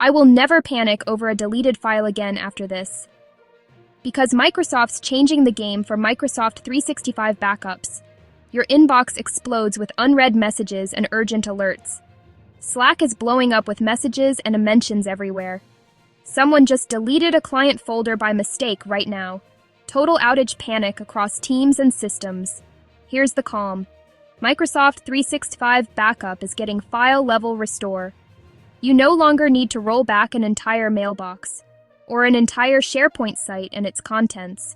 I will never panic over a deleted file again after this. Because Microsoft's changing the game for Microsoft 365 backups. Your inbox explodes with unread messages and urgent alerts. Slack is blowing up with messages and mentions everywhere. Someone just deleted a client folder by mistake right now. Total outage panic across teams and systems. Here's the calm. Microsoft 365 Backup is getting file-level restore. You no longer need to roll back an entire mailbox, or an entire SharePoint site and its contents,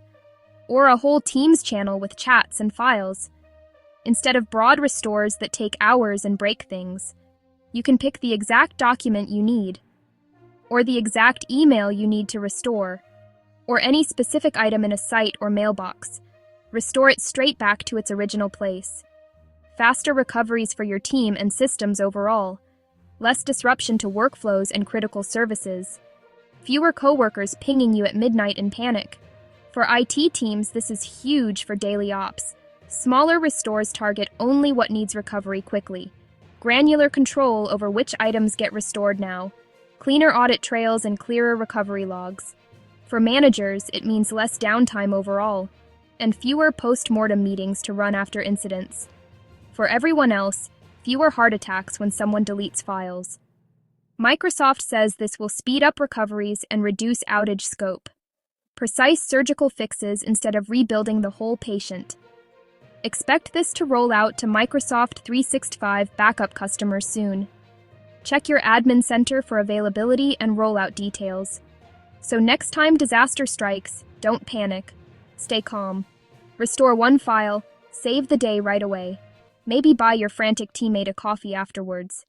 or a whole Teams channel with chats and files. Instead of broad restores that take hours and break things, you can pick the exact document you need, or the exact email you need to restore, or any specific item in a site or mailbox. Restore it straight back to its original place. Faster recoveries for your team and systems overall. Less disruption to workflows and critical services. Fewer coworkers pinging you at midnight in panic. For IT teams, this is huge for daily ops. Smaller restores target only what needs recovery quickly. Granular control over which items get restored now. Cleaner audit trails and clearer recovery logs. For managers, it means less downtime overall, and fewer post-mortem meetings to run after incidents. For everyone else, fewer heart attacks when someone deletes files. Microsoft says this will speed up recoveries and reduce outage scope. Precise surgical fixes instead of rebuilding the whole patient. Expect this to roll out to Microsoft 365 backup customers soon. Check your admin center for availability and rollout details. So next time disaster strikes, don't panic. Stay calm. Restore one file, save the day right away. Maybe buy your frantic teammate a coffee afterwards.